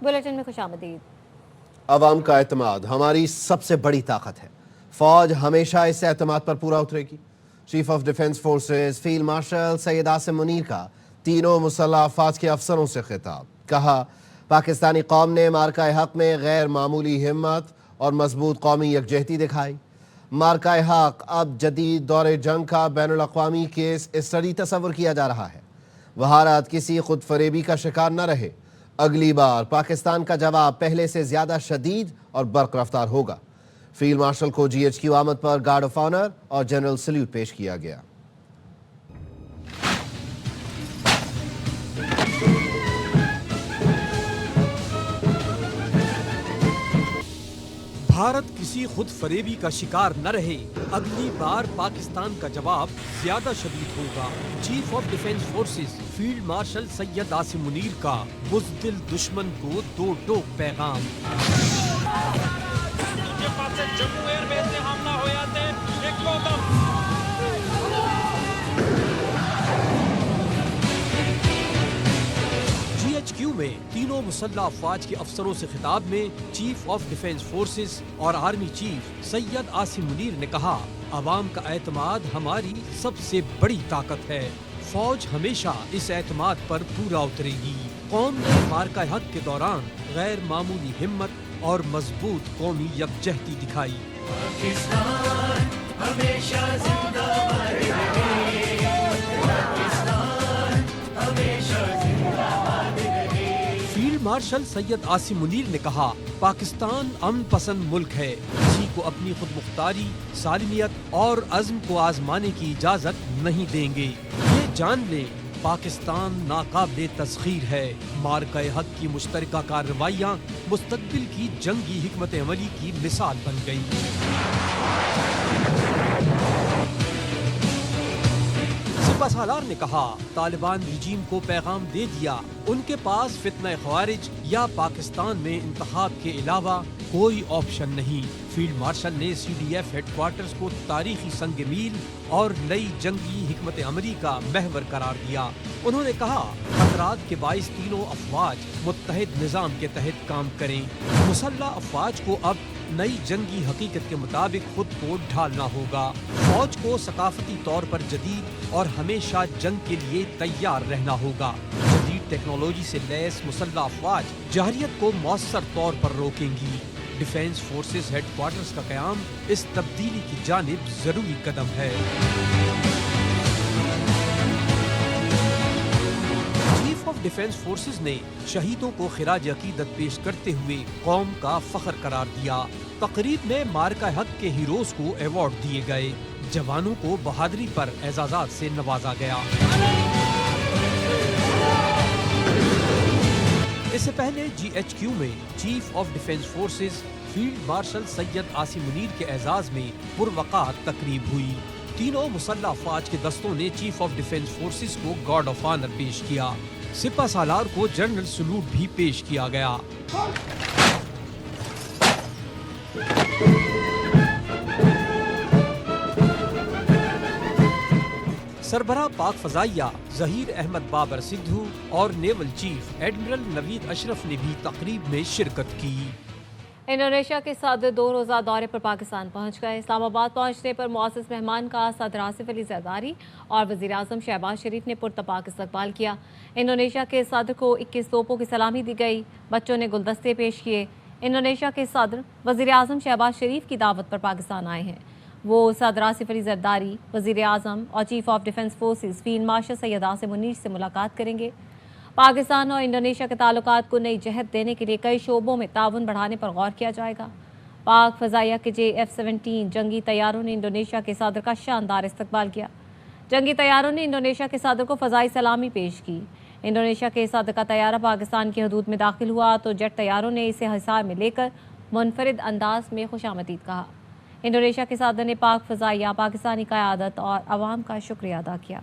Bulletin में खुशामदीद। अवाम का एतमाद हमारी सबसे बड़ी ताकत है। फौज हमेशा इस एतमाद पर पूरा उतरेगी। Chief of defence forces field marshal Syed Asim Munir का तीनों मुसल्लह अफवाज के अफसरों से खिताब। कहा, पाकिस्तानी कौम ने मार्का हक में गैर मामूली हिम्मत और मजबूत कौमी यकजहती दिखाई। मार्का हक अब जदीद दौरे जंग का बैनुल अक़वामी केस स्टडी तस्वुर किया जा रहा है। वहारात किसी खुद फरेबी का शिकार न रहे। अगली बार पाकिस्तान का जवाब पहले से ज्यादा शदीद और बर्क रफ्तार होगा। फील्ड मार्शल को GHQ आमद पर गार्ड ऑफ ऑनर और जनरल सल्यूट पेश किया गया। भारत किसी खुद फरेबी का शिकार न रहे। अगली बार पाकिस्तान का जवाब ज्यादा शदीद होगा। Chief of defence forces field marshal Syed Asim Munir का बुज़दिल दुश्मन को दो टोक पैगाम। जम्मू एयरबेस से हमला होया ते एक कदम GHQ में तीनों मुसल्लह अफवाज के अफसरों से खिताब में चीफ ऑफ डिफेंस फोर्सेस और आर्मी चीफ सैयद आसिम मुनीर ने कहा, अवाम का एतमाद हमारी सबसे बड़ी ताकत है। फौज हमेशा इस एतमाद पर पूरा उतरेगी। कौम ने मार्का हक के दौरान गैर मामूली हिम्मत और मजबूत कौमी यकजहती दिखाई। पाकिस्तान हमेशा जिंदाबाद रहे। पाकिस्तान हमेशा जिंदाबाद रहे। फील्ड मार्शल सैयद आसिम मुनीर ने कहा, पाकिस्तान अमन पसंद मुल्क है। किसी को अपनी खुद मुख्तारी, सालमियत और अज़्म को आजमाने की इजाजत नहीं देंगे। ये जान ले, पाकिस्तान नाकाबिले तस्खीर है। मार्का हक की मुश्तरका कार्रवाइयाँ मुस्तकबिल की जंगी हिकमत अमली की मिसाल बन गई। सिपहसालार ने कहा, तालिबान रिजीम को पैगाम दे दिया, उनके पास फितना ख्वारिज या पाकिस्तान में इंतखाब के अलावा कोई ऑप्शन नहीं। फील्ड मार्शल ने CDF हेडक्वार्टर्स को तारीखी संग मील और नई जंगी हिकमत अमली का महवर करार दिया। उन्होंने कहा, खतरात के बाइस तीनों अफवाज मुत्तहिद निज़ाम के तहत काम करें। मुसल्लह अफवाज को अब नई जंगी हकीकत के मुताबिक खुद को ढालना होगा। फौज को सकाफती तौर पर जदीद और हमेशा जंग के लिए तैयार रहना होगा। जदीद टेक्नोलॉजी से लैस मुसल्लह अफवाज जहरियत को मौसर तौर पर रोकेंगी। डिफेंस फोर्सेस हेडक्वार्टर्स का क़याम इस तब्दीली की जानिब जरूरी कदम है। चीफ ऑफ डिफेंस फोर्सेस ने शहीदों को खिराज अकीदत पेश करते हुए कौम का फख्र करार दिया। तकरीब में मार्का हक के हीरोज को अवार्ड दिए गए। जवानों को बहादुरी पर एजाज़ात से नवाजा गया। इससे पहले GHQ में chief of defence forces field marshal Syed Asim Munir के एजाज में पुरवक़ार तकरीब हुई। तीनों मुसल्लह अफवाज के दस्तों ने चीफ ऑफ डिफेंस फोर्सेस को गार्ड ऑफ ऑनर पेश किया। सिपहसालार को जनरल सल्यूट भी पेश किया गया। सरबराह पाक फजाइया ज़हीर अहमद बाबर सिद्धू और naval chief admiral Naveed Ashraf ने भी तकरीब में शिरकत की। इंडोनेशिया के सदर 2 रोज़ा दौरे पर पाकिस्तान पहुंच गए। इस्लामाबाद पहुंचने पर मुअज़्ज़ज़ मेहमान का सदर आसिफ अली ज़रदारी और वज़ीर आज़म शहबाज शरीफ ने पुरतपाक इस्तकबाल किया। इंडोनेशिया के सदर को 21 तोपों की सलामी दी गई। बच्चों ने गुलदस्ते पेश किए। इंडोनेशिया के सदर वज़ीर आज़म शहबाज शरीफ की दावत पर पाकिस्तान आए हैं। वो सदर आसिफ अली ज़रदारी, वज़ीर आज़म और chief of defence forces field marshal Syed Asim Munir से मुलाकात करेंगे। पाकिस्तान और इंडोनेशिया के ताल्लुकात को नई जहत देने के लिए कई शोबों में ताउन बढ़ाने पर गौर किया जाएगा। पाक फ़ज़ाइया के JF-17 जंगी तैयारों ने इंडोनेशिया के सदर का शानदार इस्तकबाल किया। जंगी तैयारों ने इंडोनेशिया के सदर को फ़ज़ाई सलामी पेश की। इंडोनेशिया के सदर का तैयारा पाकिस्तान की हदूद में दाखिल हुआ तो जेट तैयारों ने इसे हिसार में लेकर मुनफरिद अंदाज में खुशामदीद कहा। इंडोनेशिया के सदर ने पाक फ़ज़ाइया, पाकिस्तानी क़यादत और अवाम का शुक्रिया अदा किया।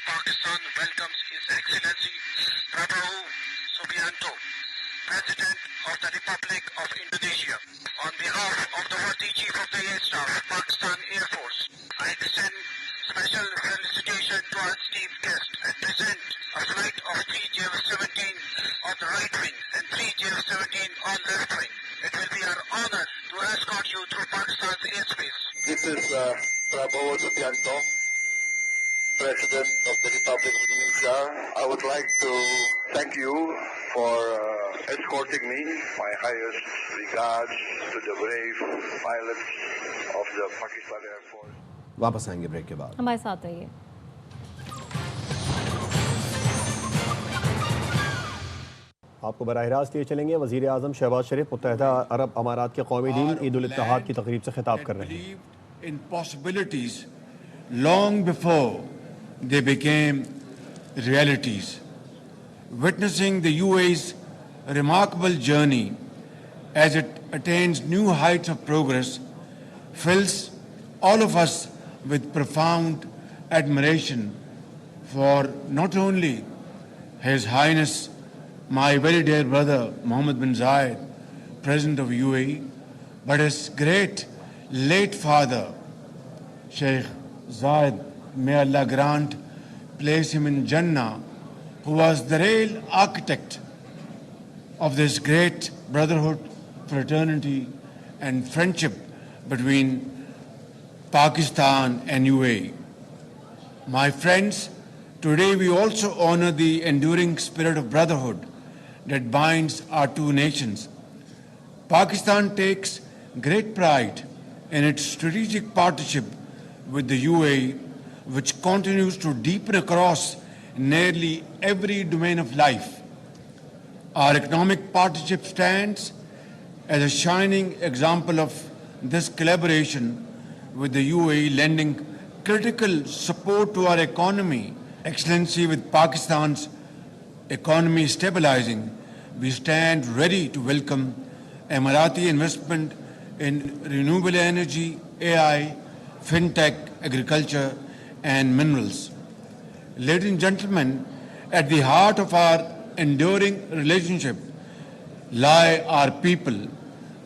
Pakistan welcomes His Excellency Prabowo Subianto, President of the Republic of Indonesia. On behalf of the worthy Chief of the Air Staff, Pakistan Air Force, I extend special felicitation to our esteemed guest and present a flight of 3 right wing and 3 JF-17 on left wing. It will be our honor to escort you through Pakistan's airspace. This is Prabowo Subianto, President of the Republic of Indonesia. I would like to thank you for escorting me. My highest regards to the brave pilots of the Pakistan Air Force. वापस आएंगे break के बाद। हमारे साथ रहिए। आपको बराह रास्त लिए चलेंगे। वज़ीर आज़म शहबाज शरीफ मुत्तहिदा अरब अमारात के कौमी दिन ईद उल इत्तेहाद की तकरीब से खिताब कर रहे हैं। In possibilities long before they became realities. Witnessing the UAE's remarkable journey as it attains new heights of progress fills all of us with profound admiration for not only His Highness, my very dear brother Mohammed bin Zayed, President of UAE, but his great late father, Sheikh Zayed, may Allah grant, place him in Jannah, who was the real architect of this great brotherhood, fraternity and friendship between Pakistan and UAE. My friends, today we also honor the enduring spirit of brotherhood that binds our two nations. Pakistan takes great pride in its strategic partnership with the UAE, which continues to deepen across nearly every domain of life. Our economic partnership stands as a shining example of this collaboration, with the UAE lending critical support to our economy. Excellency, with Pakistan's economy stabilizing, we stand ready to welcome Emirati investment in renewable energy, AI, fintech, agriculture and minerals. Ladies and gentlemen, at the heart of our enduring relationship lie our people,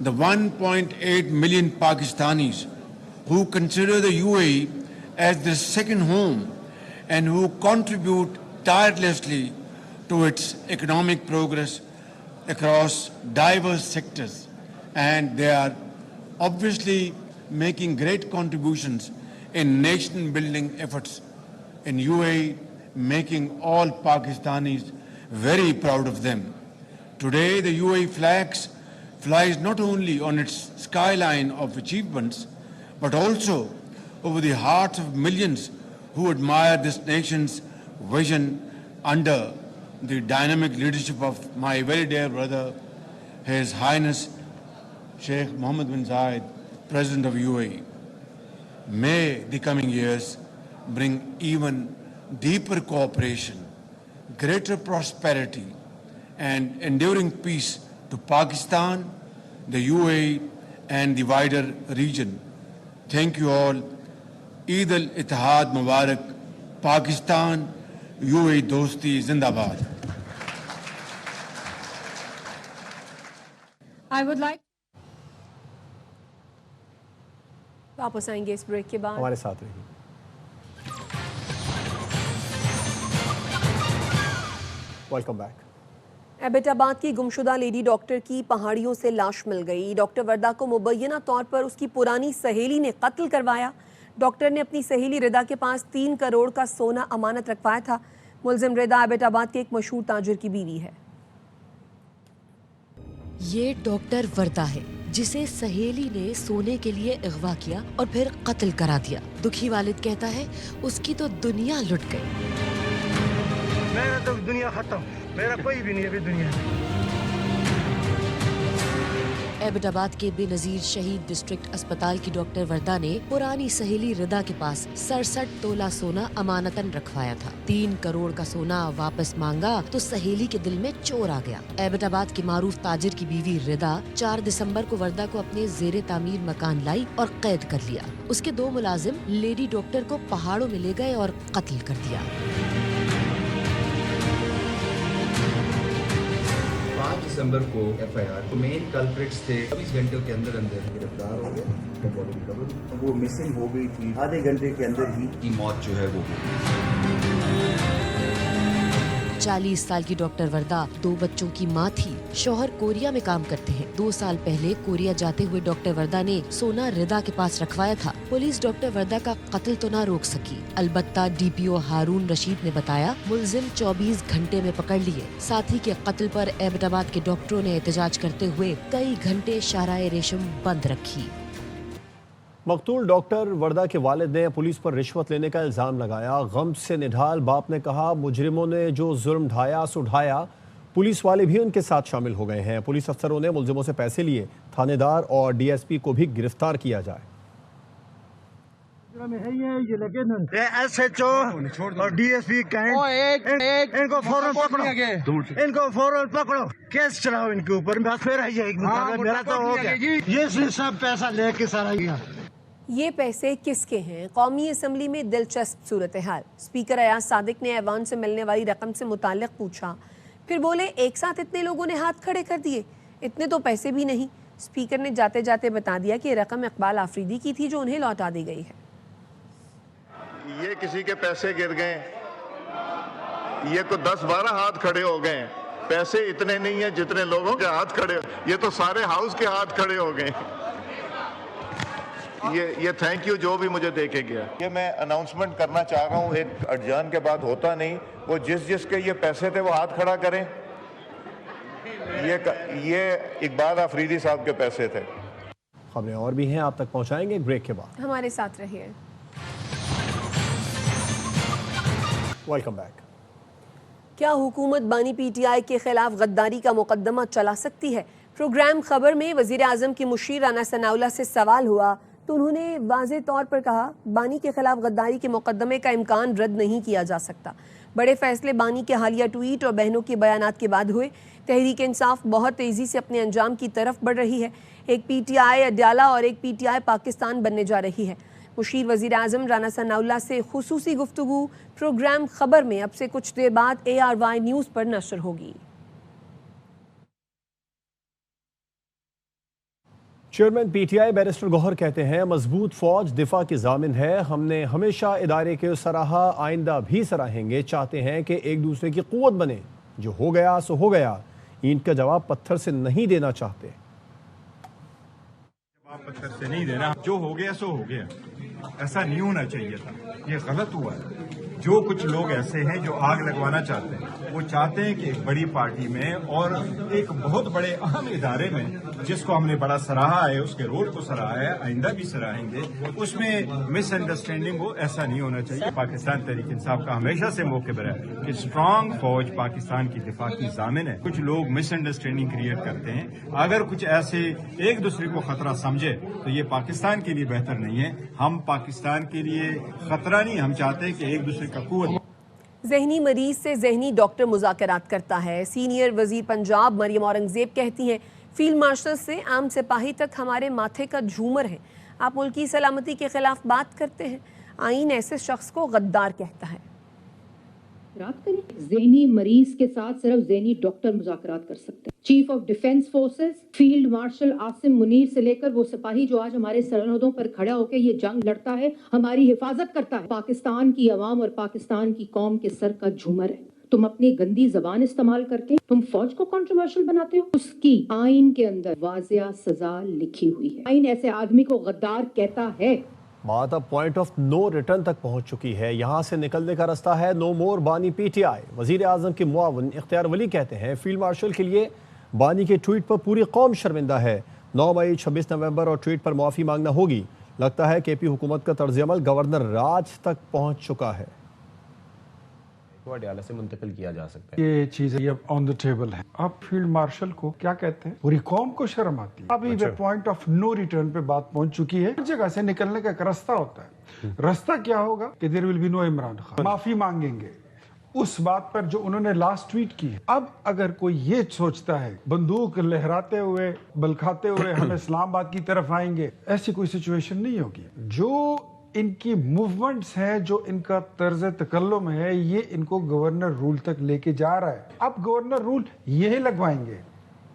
the 1.8 million Pakistanis who consider the UAE as their second home and who contribute tirelessly to its economic progress across diverse sectors. And they are obviously making great contributions in nation-building efforts in UAE, making all Pakistanis very proud of them. Today, the UAE flies not only on its skyline of achievements, but also over the hearts of millions who admire this nation's vision under the dynamic leadership of my very dear brother, His Highness Sheikh Mohammed bin Zayed, President of UAE. May the coming years bring even deeper cooperation, greater prosperity, and enduring peace to Pakistan, the UAE, and the wider region. Thank you all. Eid al-Ittihad Mubarak. Pakistan, UAE Dosti Zindabad. I would like वापस आएंगे इस break के बाद। हमारे साथ रहिए। Welcome back. Abbottabad की गुमशुदा लेडी डॉक्टर की पहाड़ियों से लाश मिल गई। डॉक्टर वर्दा को मुबैना तौर पर उसकी पुरानी सहेली ने कत्ल करवाया। डॉक्टर ने अपनी सहेली रिदा के पास 3 करोड़ का सोना अमानत रखवाया था। मुलजिम रिदा एबटाबाद के एक मशहूर ताजिर की बीवी है। ये डॉक्टर वर्दा है जिसे सहेली ने सोने के लिए अगवा किया और फिर कत्ल करा दिया। दुखी वालिद कहता है उसकी तो दुनिया लुट गई। मेरा तो दुनिया खत्म, मेरा कोई भी नहीं है दुनिया। एबटाबाद के बेनजीर शहीद डिस्ट्रिक्ट अस्पताल की डॉक्टर वर्दा ने पुरानी सहेली रिदा के पास 67 तोला सोना अमानतन रखवाया था। 3 करोड़ का सोना वापस मांगा तो सहेली के दिल में चोर आ गया। एबटाबाद की मारूफ ताजिर की बीवी रिदा 4 दिसंबर को वर्दा को अपने जेरे तामीर मकान लाई और कैद कर लिया। उसके 2 मुलाजिम लेडी डॉक्टर को पहाड़ों में ले गए और कत्ल कर दिया। 5 दिसंबर को FIR तो मेन कल्प्रिट्स थे। 24 घंटों के अंदर गिरफ्तार हो गए। वो मिसिंग हो गई थी, आधे घंटे के अंदर ही की मौत जो है वो हो गई। 40 साल की डॉक्टर वर्दा 2 बच्चों की मां थी। शौहर कोरिया में काम करते हैं। 2 साल पहले कोरिया जाते हुए डॉक्टर वर्दा ने सोना रिदा के पास रखवाया था। पुलिस डॉक्टर वर्दा का कत्ल तो न रोक सकी, अलबत्ता डीपीओ हारून रशीद ने बताया मुलजिम 24 घंटे में पकड़ लिए। साथी के कत्ल पर एबटाबाद के डॉक्टरों ने एहतजाज करते हुए कई घंटे शाहराए रेशम बंद रखी। मकतूल डॉक्टर वर्दा के वालिद ने पुलिस पर रिश्वत लेने का इल्ज़ाम लगाया। गम से निढाल बाप ने कहा मुजरिमों ने जो जुर्म ढाया सो ढाया, पुलिस वाले भी उनके साथ शामिल हो गए हैं। पुलिस अफसरों ने मुलजिमों से पैसे लिए। थानेदार और डीएसपी को भी गिरफ्तार किया जाए। एसएचओ और डीएसपी इनको फौरन पकड़ो, इनको फौरन पकड़ो, केस चलाओ इनके ऊपर। बस फिर मेरा तो हो गया, ये सब पैसा लेके सारा गया। ये पैसे किसके हैं? कौमी असम्बली में दिलचस्प सूरत हाल। स्पीकर अयाज सादिक ने ऐवान से मिलने वाली रकम से मुताल्लिक पूछा, फिर बोले एक साथ इतने लोगों ने हाथ खड़े कर दिए, इतने तो पैसे भी नहीं। स्पीकर ने जाते जाते बता दिया कि रकम इकबाल आफरीदी की थी जो उन्हें लौटा दी गई है। ये किसी के पैसे गिर गए, ये तो 10-12 हाथ खड़े हो गए। पैसे इतने नहीं है जितने लोगों के हाथ खड़े, ये तो सारे हाउस के हाथ खड़े हो गए। ये थैंक यू जो भी मुझे देके गया। ये मैं अनाउंसमेंट करना चाह रहा हूँ, एक अड़जान के बाद होता नहीं, वो जिसके ये पैसे थे वो हाथ खड़ा करें। ये इकबाल आफरीदी साहब के पैसे थे। खबरें और भी हैं, आप तक पहुँचाएंगे ब्रेक के बाद। हमारे साथ रहिए। Welcome back. क्या हुकूमत बानी पीटीआई के खिलाफ गद्दारी का मुकदमा चला सकती है? प्रोग्राम खबर में वजीर आजम की मुशीर राना सनाउल्लाह से सवाल हुआ तो उन्होंने वाज़ेह तौर पर कहा बानी के खिलाफ गद्दारी के मुकदमे का इम्कान रद्द नहीं किया जा सकता। बड़े फैसले बानी के हालिया ट्वीट और बहनों के बयानात के बाद हुए। तहरीक इंसाफ बहुत तेज़ी से अपने अंजाम की तरफ बढ़ रही है। एक पीटीआई अड्याला और एक पीटीआई पाकिस्तान बनने जा रही है। मुशीर वज़ीर आज़म राना सनाउल्लाह से खुसूसी गुफ्तगू प्रोग्राम खबर में अब से कुछ देर बाद ARY न्यूज़ पर नशर होगी। चेयरमैन पीटीआई बैरिस्टर गौहर कहते हैं मजबूत फौज दिफा की जामिन है। हमने हमेशा इदारे के सराहा, आइंदा भी सराहेंगे। चाहते हैं कि एक दूसरे की क़ुव्वत बने। जो हो गया सो हो गया, ईंट का जवाब पत्थर से नहीं देना चाहते। पत्थर से नहीं देना, जो हो गया सो हो गया, ऐसा नहीं होना चाहिए था, ये गलत हुआ है। जो कुछ लोग ऐसे हैं जो आग लगवाना चाहते हैं, वो चाहते हैं कि एक बड़ी पार्टी में और एक बहुत बड़े अहम इदारे में जिसको हमने बड़ा सराहा है, उसके रोल को सराहा है, आइंदा भी सराहेंगे, उसमें मिसअंडरस्टैंडिंग हो, ऐसा नहीं होना चाहिए। पाकिस्तान तहरीक इंसाफ का हमेशा से मौक़िफ़ है कि स्ट्रांग फौज पाकिस्तान की दिफा की जामिन है। कुछ लोग मिसअंडरस्टैंडिंग क्रिएट करते हैं। अगर कुछ ऐसे एक दूसरे को खतरा समझे तो ये पाकिस्तान के लिए बेहतर नहीं है। हम पाकिस्तान के लिए खतरा नहीं, हम चाहते हैं कि एक दूसरे का कुव्वत। ज़हनी मरीज से ज़हनी डॉक्टर मुज़ाकरात करता है। सीनियर वज़ीर पंजाब मरियम औरंगज़ेब कहती हैं फील्ड मार्शल से आम सिपाही तक हमारे माथे का झूमर है। आप मुल्क की सलामती के खिलाफ बात करते हैं। आईन ऐसे शख्स को गद्दार कहता है। ज़हनी मरीज के साथ सिर्फ ज़हनी डॉक्टर मुज़ाकरात कर सकते हैं। Chief of defence forces field marshal Asim Munir से लेकर वो सिपाही जो आज हमारे सरहदों पर खड़ा होकर ये जंग लड़ता है, हमारी हिफाजत करता है, पाकिस्तान की अवाम और पाकिस्तान की कौम के सर का झूमर है। तुम अपनी गंदी जबान इस्तेमाल करके तुम फौज को कंट्रोवर्शियल बनाते हो। उसकी आइन के अंदर वाज़िया सजा लिखी हुई है। आइन ऐसे आदमी को गद्दार कहता है। बात अब पॉइंट ऑफ नो रिटर्न तक पहुंच चुकी है। यहाँ से निकलने का रास्ता है नो मोर बानी पीटीआई। वजीर आजम के मुआविन इख्तियार वली कहते हैं फील्ड मार्शल के लिए बानी के ट्वीट पर पूरी कौम शर्मिंदा है। 9 मई 26 नवंबर और ट्वीट पर माफ़ी मांगना होगी। लगता है केपी हुकूमत का तर्ज अमल गवर्नर राज तक पहुंच चुका है। अडयाला से मुंतकिल किया जा सकता है। ये चीज़ ये ऑन द टेबल है। अब फील्ड मार्शल को क्या कहते हैं, पूरी कौम को शर्म आती है। अभी वे पॉइंट ऑफ नो रिटर्न पे बात पहुंच चुकी है। हर जगह से निकलने का एक रास्ता होता है। रास्ता क्या होगा कि there will be no Imran Khan, माफी मांगेंगे उस बात पर जो उन्होंने लास्ट ट्वीट की है। अब अगर कोई ये सोचता है बंदूक लहराते हुए बलखाते हुए हम इस्लामाबाद की तरफ आएंगे, ऐसी कोई सिचुएशन नहीं होगी। जो इनकी मूवमेंट्स हैं, जो इनका तर्ज तकल्लुम है, ये इनको गवर्नर रूल तक लेके जा रहा है। अब गवर्नर रूल यही लगवाएंगे।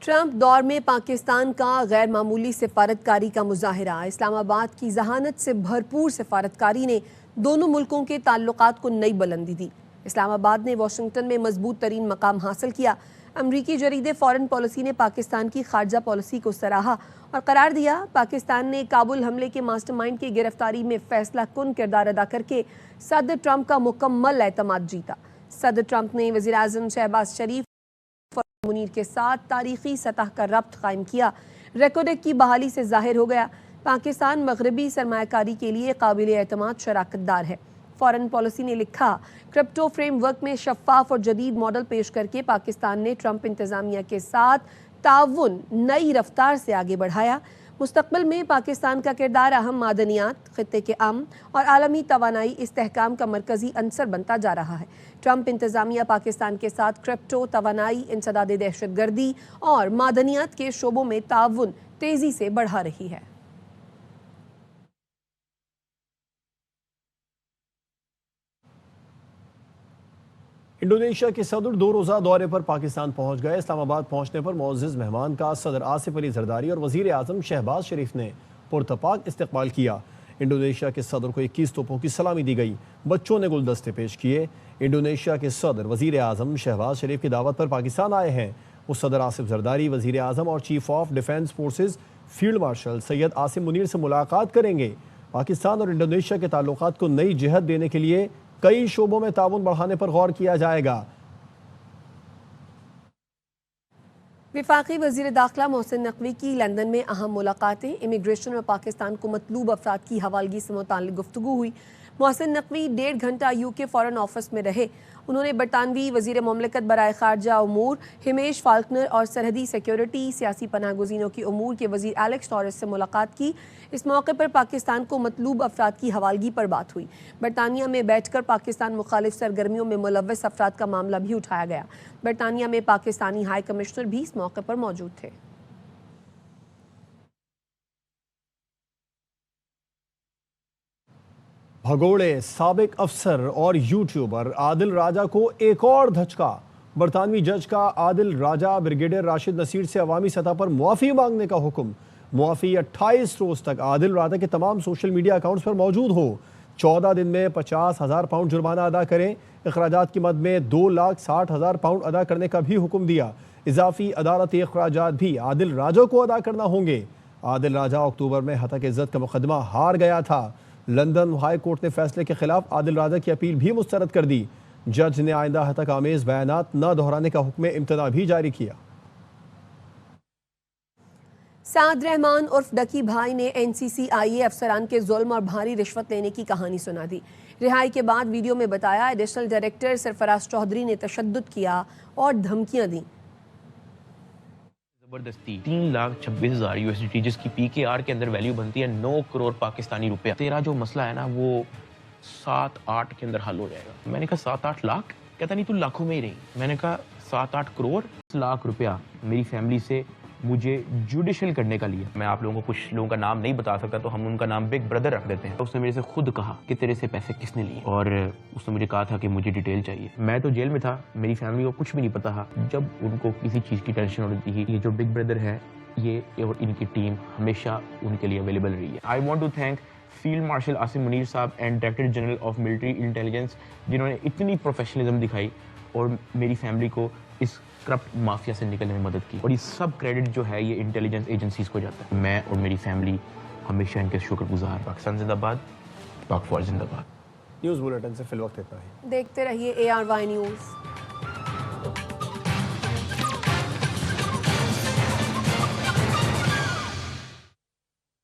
ट्रंप दौर में पाकिस्तान का गैर मामूली सिफारतकारी का मुजाहिरा। इस्लामाबाद की जहानत से भरपूर सिफारतकारी ने दोनों मुल्कों के ताल्लुकात को नई बुलंदी दी। اسلام آباد نے واشنگٹن میں مضبوط ترین مقام حاصل کیا۔ امریکی جریدے فارن پالیسی نے پاکستان کی خارجہ پالیسی کو سراہا اور قرار دیا پاکستان نے کابل حملے کے ماسٹر مائنڈ کی گرفتاری میں فیصلہ کن کردار ادا کر کے صدر ٹرمپ کا مکمل اعتماد جیتا۔ صدر ٹرمپ نے وزیر اعظم شہباز شریف اور منیر کے ساتھ تاریخی سطح کا ربط قائم کیا۔ ریکوڈیک کی بحالی سے ظاہر ہو گیا پاکستان مغربی سرمایہ کاری کے لیے قابل اعتماد شراکت دار ہے۔ فارن پالیسی نے لکھا کرپٹو فریم ورک میں شفاف اور جدید ماڈل پیش کر کے پاکستان نے ٹرمپ انتظامیہ کے ساتھ تعاون نئی رفتار سے آگے بڑھایا۔ مستقبل میں پاکستان کا کردار اہم معدنیات، خطے کے امن اور عالمی توانائی استحکام کا مرکزی عنصر بنتا جا رہا ہے۔ ٹرمپ انتظامیہ پاکستان کے ساتھ کرپٹو، توانائی، انسداد دہشت گردی اور معدنیات کے شعبوں میں تعاون تیزی سے بڑھا رہی ہے۔ انڈونیشیا کے صدر 2 روزہ دورے پر پاکستان پہنچ گئے۔ اسلام آباد پہنچنے پر معزز مہمان کا صدر آصف علی زرداری اور وزیر اعظم شہباز شریف نے پرتپاک استقبال کیا۔ انڈونیشیا کے صدر کو 21 توپوں کی سلامی دی گئی، بچوں نے گلدستے پیش کیے۔ انڈونیشیا کے صدر وزیر اعظم شہباز شریف کی دعوت پر پاکستان آئے ہیں۔ وہ صدر آصف زرداری، وزیر اعظم اور chief of defence forces field marshal Syed Asim Munir سے ملاقات کریں گے۔ پاکستان اور انڈونیشیا کے تعلقات کو نئی جہت دینے کے لیے کئی شعبوں میں تعاون بڑھانے پر غور کیا جائے گا۔ وفاقی وزیر داخلہ محسن نقوی کی لندن میں اہم ملاقاتیں، امیگریشن اور پاکستان کو مطلوب افراد کی حوالگی سے متعلق گفتگو ہوئی۔ محسن نقوی 1.5 گھنٹہ UK فارن آفس میں رہے۔ انہوں نے برطانوی وزیر مملکت برائے خارجہ امور ہمیش فالکنر اور سرحدی سیکیورٹی، سیاسی پناہ گزینوں کی امور کے وزیر ایلیکس ٹورس سے ملاقات کی۔ اس موقع پر پاکستان کو مطلوب افراد کی حوالگی پر بات ہوئی۔ برطانیہ میں بیٹھ کر پاکستان مخالف سرگرمیوں میں ملوث افراد کا معاملہ بھی اٹھایا گیا۔ برطانیہ میں پاکستانی ہائی کمشنر بھی اس موقع پر موجود تھے۔ بھگوڑے سابق افسر اور یوٹیوبر عادل راجہ کو ایک اور دھچکا۔ برطانوی جج کا عادل راجہ بریگیڈیئر راشد نصیر سے عوامی سطح پر معافی مانگنے کا حکم۔ معافی 28 روز تک عادل راجہ کے تمام سوشل میڈیا اکاؤنٹس پر موجود ہو۔ 14 دن میں 50,000 پاؤنڈ جرمانہ ادا کریں۔ اخراجات کی مد میں 2,60,000 پاؤنڈ ادا کرنے کا بھی حکم دیا۔ اضافی عدالتی اخراجات بھی عادل راجہ کو ادا کرنا ہوں گے۔ عادل راجہ اکتوبر میں ہتک عزت کا مقدمہ ہار گیا تھا۔ لندن ہائی کورٹ نے فیصلے کے خلاف عادل راجہ کی اپیل بھی مسترد کر دی۔ جج نے آئندہ ہتک آمیز بیانات نہ دہرانے کا حکم امتناع بھی جاری کیا۔ سعد رحمان عرف ڈکی بھائی نے NCCIA افسران کے ظلم اور بھاری رشوت لینے کی کہانی سنا دی۔ رہائی کے بعد ویڈیو میں بتایا ایڈیشنل ڈائریکٹر سرفراز چودھری نے تشدد کیا اور دھمکیاں دیں۔ زبردستی 3,26,000 USDT جس کی PKR کے اندر ویلیو بنتی ہے 9 کروڑ پاکستانی روپیہ۔ تیرا جو مسئلہ ہے نا وہ 7-8 کے اندر حل ہو جائے گا۔ میں نے کہا 7-8 لاکھ؟ کہتا نہیں تو لاکھوں میں ہی رہی۔ میں نے کہا 7-8 کروڑ 10 لاکھ روپیہ میری فیملی سے مجھے جوڈیشل کرنے کا لیا۔ میں آپ لوگوں کو کچھ لوگوں کا نام نہیں بتا سکتا تو ہم ان کا نام بگ بردر رکھ دیتے ہیں۔ اس نے میرے سے خود کہا کہ تیرے سے پیسے کس نے لیے، اور اس نے مجھے کہا تھا کہ مجھے ڈیٹیل چاہیے۔ میں تو جیل میں تھا، میری فیملی کو کچھ بھی نہیں پتا تھا۔ جب ان کو کسی چیز کی ٹینشن ہوتی تھی، یہ جو بگ بردر ہے یہ اور ان کی ٹیم ہمیشہ ان کے لیے اویلیبل رہی ہے۔ I want to thank field marshal Asim Munir صاحب and director general of military intelligence جنہوں نے اتنی پروفیشنلزم دکھائی اور میری فیملی کو اس کرپٹ مافیا سے نکلنے میں مدد کی، اور یہ سب کریڈٹ جو ہے یہ انٹیلیجنس ایجنسیز کو جاتا ہے۔ میں اور میری فیملی ہمیشہ ان کے شکر گزار۔ پاکستان زندہ باد، پاک فوج زندہ باد۔ نیوز بلیٹن سے فی الوقت اتنا ہی۔ دیکھتے رہیے ARY نیوز۔